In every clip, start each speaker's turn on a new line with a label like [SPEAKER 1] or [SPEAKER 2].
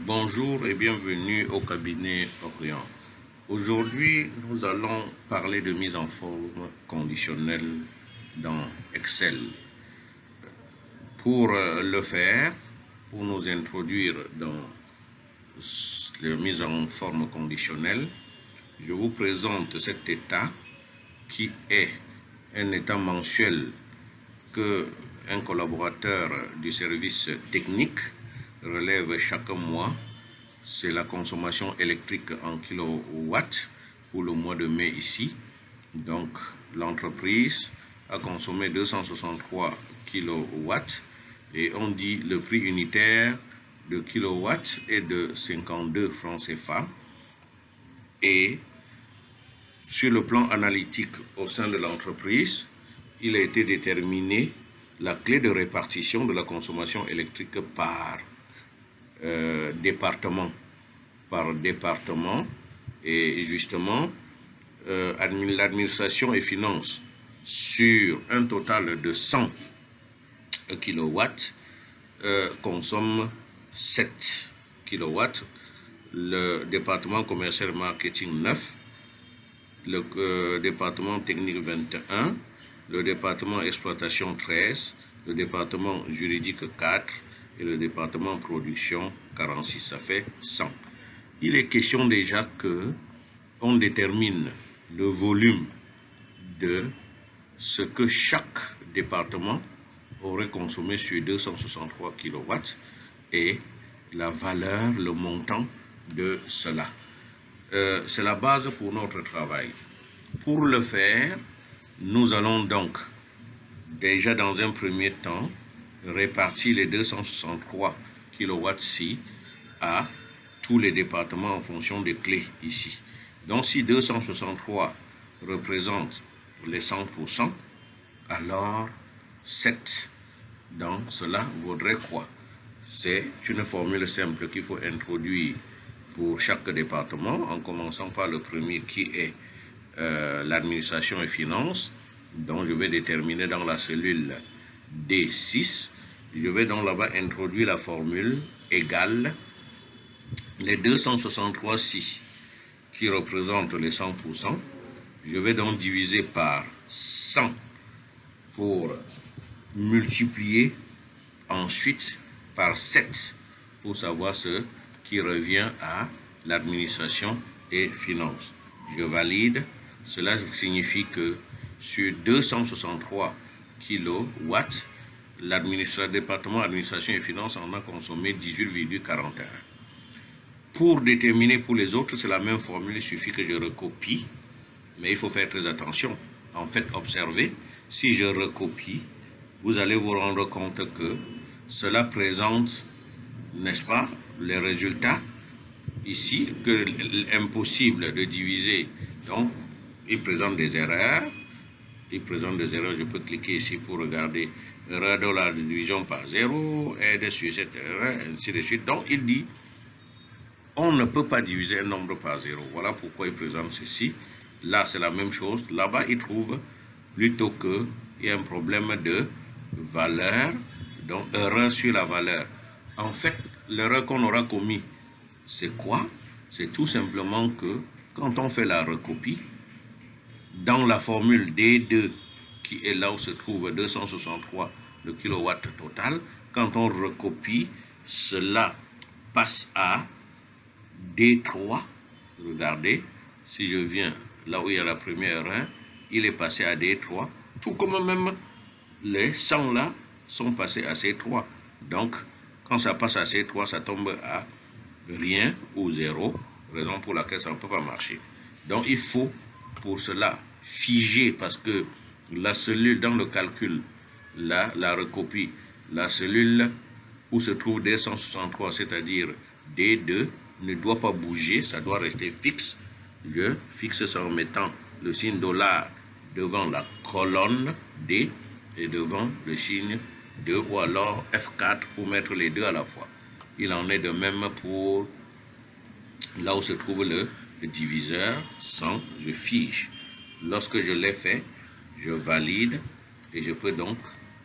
[SPEAKER 1] Bonjour et bienvenue au cabinet Orient. Aujourd'hui, nous allons parler de mise en forme conditionnelle dans Excel. Pour le faire, pour nous introduire dans la mise en forme conditionnelle, je vous présente cet état qui est un état mensuel que un collaborateur du service technique relève chaque mois. C'est la consommation électrique en kilowatts pour le mois de mai ici. Donc l'entreprise a consommé 263 kilowatts et on dit le prix unitaire de kilowatts est de 52 francs CFA. Et sur le plan analytique au sein de l'entreprise, il a été déterminé la clé de répartition de la consommation électrique par département et justement l'administration et finances sur un total de 100 kilowatts consomme 7 kilowatts, le département commercial marketing 9, le département technique 21, le département exploitation 13, le département juridique 4 et le département production 46, ça fait 100. Il est question déjà que on détermine le volume de ce que chaque département aurait consommé sur 263 kilowatts et la valeur, le montant de cela. C'est la base pour notre travail. Pour le faire, nous allons donc déjà dans un premier temps répartir les 263 kilowatts-ci à tous les départements en fonction des clés ici. Donc si 263 représente les 100%, alors 7 dans cela vaudrait quoi? C'est une formule simple qu'il faut introduire pour chaque département en commençant par le premier qui est l'administration et finances. Donc je vais déterminer dans la cellule D6, je vais donc là-bas introduire la formule égale les 263-ci qui représentent les 100%. Je vais donc diviser par 100 pour multiplier ensuite par 7 pour savoir ce qui revient à l'administration et finances. Je valide. Cela signifie que sur 263 kilowatts, département administration et finances en a consommé 18,41. Pour déterminer pour les autres, c'est la même formule, il suffit que je recopie, mais il faut faire très attention. En fait, observez, si je recopie, vous allez vous rendre compte que cela présente, n'est-ce pas, les résultats ici, que l'impossible de diviser, donc il présente des erreurs. Je peux cliquer ici pour regarder erreur de la division par 0, aide sur cette erreur, ainsi de suite. Donc il dit, on ne peut pas diviser un nombre par 0. Voilà pourquoi il présente ceci. Là, c'est la même chose. Là-bas, il trouve plutôt qu'il y a un problème de valeur, donc erreur sur la valeur. En fait, l'erreur qu'on aura commis, c'est quoi? C'est tout simplement que quand on fait la recopie, dans la formule D2, qui est là où se trouve 263, le kilowatt total, quand on recopie, cela passe à D3. Regardez, si je viens là où il y a la première erreur, il est passé à D3, tout comme même les 100 là sont passés à C3. Donc, quand ça passe à C3, ça tombe à rien ou 0, raison pour laquelle ça ne peut pas marcher. Donc, il faut pour cela figer, parce que la cellule dans le calcul, là, la recopie, la cellule où se trouve D163, c'est-à-dire D2, ne doit pas bouger, ça doit rester fixe. Je fixe ça en mettant le signe $ devant la colonne D et devant le signe 2 ou alors F4 pour mettre les deux à la fois. Il en est de même pour là où se trouve le diviseur 100, je fige. Lorsque je l'ai fait, je valide et je peux donc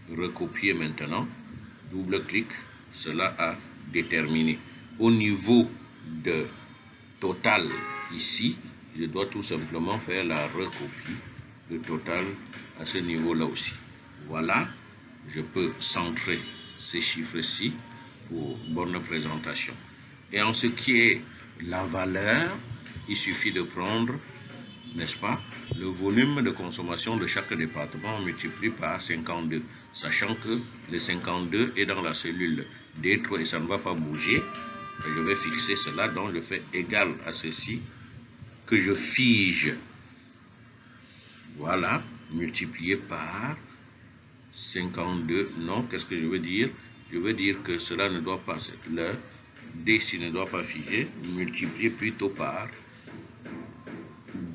[SPEAKER 1] recopier maintenant. Double-clic, cela a déterminé. au niveau de total ici, je dois tout simplement faire la recopie de total à ce niveau-là aussi. Voilà, je peux centrer ces chiffres-ci pour bonne présentation. Et en ce qui est la valeur, il suffit de prendre, n'est-ce pas, le volume de consommation de chaque département multiplié par 52, sachant que le 52 est dans la cellule D3 et ça ne va pas bouger. Je vais fixer cela, donc je fais égal à ceci, que je fige, voilà, multiplié par 52, non, qu'est-ce que je veux dire? Je veux dire que cela ne doit pas, le D6 ne doit pas figer, multiplié plutôt par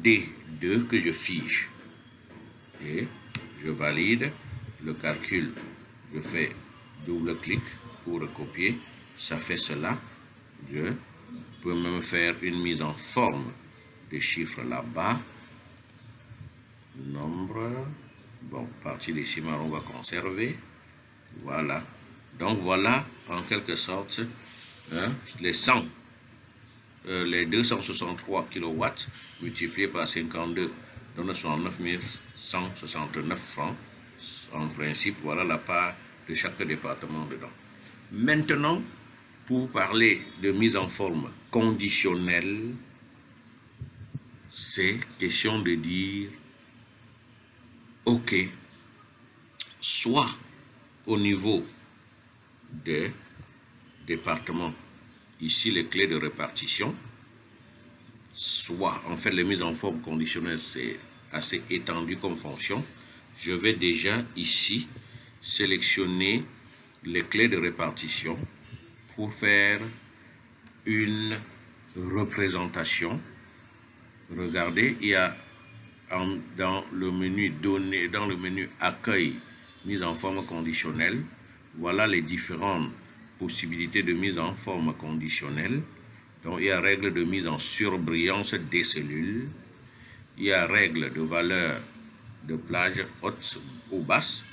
[SPEAKER 1] D2 que je fige. Et je valide le calcul, je fais double clic pour recopier, ça fait cela. Je peux même faire une mise en forme des chiffres là-bas. Nombre, bon, partie décimale, on va conserver. Voilà. Donc voilà, en quelque sorte, les 263 kW multipliés par 52 donne 69 169 francs. En principe, voilà la part de chaque département dedans. Maintenant, pour parler de mise en forme conditionnelle, c'est question de dire, OK, soit au niveau des départements, ici les clés de répartition, soit, en fait, les mises en forme conditionnelle, c'est assez étendu comme fonction. Je vais déjà ici sélectionner les clés de répartition pour faire une représentation. Regardez, il y a dans le menu données, dans le menu accueil, mise en forme conditionnelle, voilà les différentes possibilités de mise en forme conditionnelle. Donc il y a règle de mise en surbrillance des cellules, il y a règle de valeur de plage haute ou basse,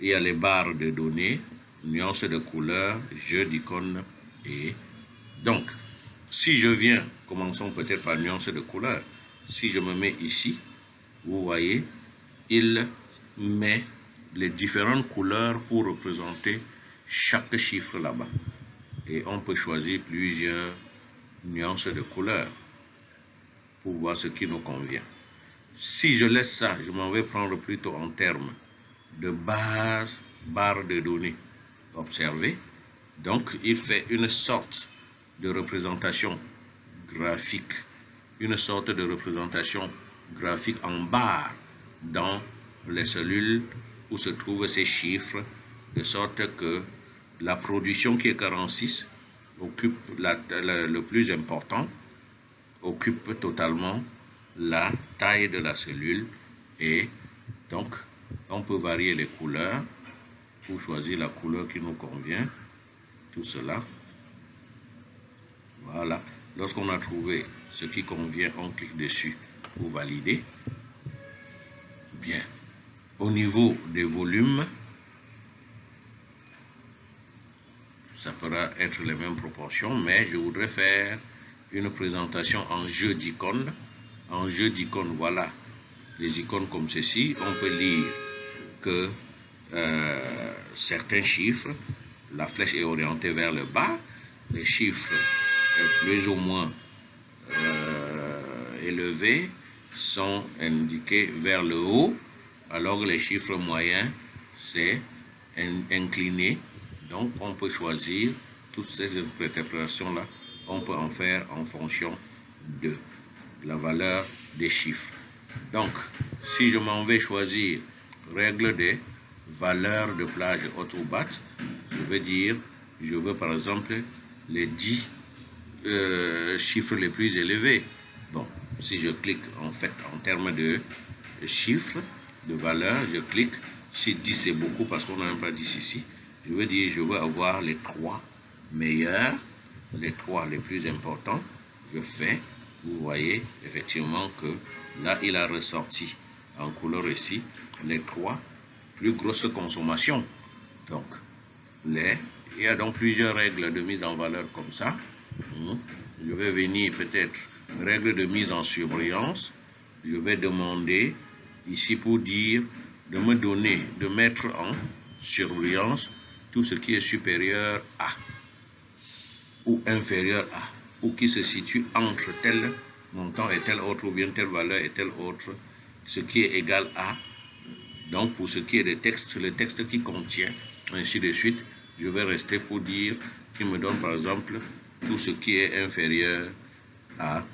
[SPEAKER 1] il y a les barres de données, nuances de couleur, jeu d'icônes et donc si je viens, commençons peut-être par nuances de couleur. Si je me mets ici, vous voyez, il met les différentes couleurs pour représenter chaque chiffre là-bas. Et on peut choisir plusieurs nuances de couleurs pour voir ce qui nous convient. Si je laisse ça, je m'en vais prendre plutôt en termes de barre de données. Observez. Donc, il fait une sorte de représentation graphique, une sorte de représentation graphique en barre dans les cellules où se trouvent ces chiffres, de sorte que la production qui est 46 occupe le plus important, occupe totalement la taille de la cellule et donc on peut varier les couleurs pour choisir la couleur qui nous convient, tout cela. Voilà, lorsqu'on a trouvé ce qui convient, on clique dessus pour valider. Bien, au niveau des volumes, ça pourra être les mêmes proportions, mais je voudrais faire une présentation en jeu d'icônes. En jeu d'icônes, voilà, les icônes comme ceci, on peut lire que certains chiffres, la flèche est orientée vers le bas, les chiffres plus ou moins élevés sont indiqués vers le haut, alors que les chiffres moyens, c'est incliné. Donc, on peut choisir toutes ces interprétations-là. On peut en faire en fonction de la valeur des chiffres. Donc, si je m'en vais choisir règle des valeurs de plage haute ou basse, je veux dire, je veux par exemple les 10 chiffres les plus élevés. Bon, si je clique en fait en termes de chiffres, de valeurs, je clique. Si 10 c'est beaucoup parce qu'on n'a même pas 10 ici, je veux dire, je veux avoir les 3 meilleurs, les 3 les plus importants. Je fais, vous voyez effectivement que là, il a ressorti en couleur ici les 3 plus grosses consommations. Donc, il y a donc plusieurs règles de mise en valeur comme ça. Je vais venir peut-être règle de mise en surbrillance. Je vais demander ici pour dire de me donner, de mettre en surbrillance tout ce qui est supérieur à ou inférieur à, ou qui se situe entre tel montant et tel autre, ou bien telle valeur et tel autre, ce qui est égal à. Donc pour ce qui est des textes, le texte qui contient, ainsi de suite, je vais rester pour dire qu'il me donne par exemple tout ce qui est inférieur à,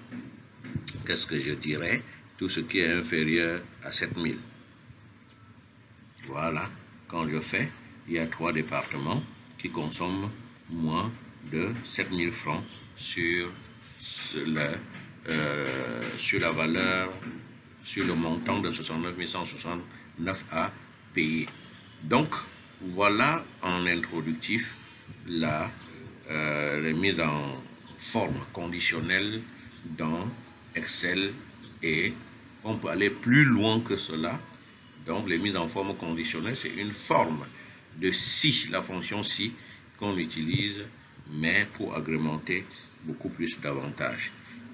[SPEAKER 1] qu'est-ce que je dirais, tout ce qui est inférieur à 7000. Voilà, quand je fais, il y a 3 départements qui consomment moins de 7000 francs sur la valeur, sur le montant de 69 169 à payer. Donc, voilà en introductif la mise en forme conditionnelle dans Excel, et on peut aller plus loin que cela. Donc, les mises en forme conditionnelle, c'est une forme de si, la fonction si qu'on utilise, mais pour agrémenter beaucoup plus d'avantages.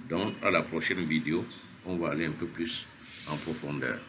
[SPEAKER 1] Donc, à la prochaine vidéo, on va aller un peu plus en profondeur.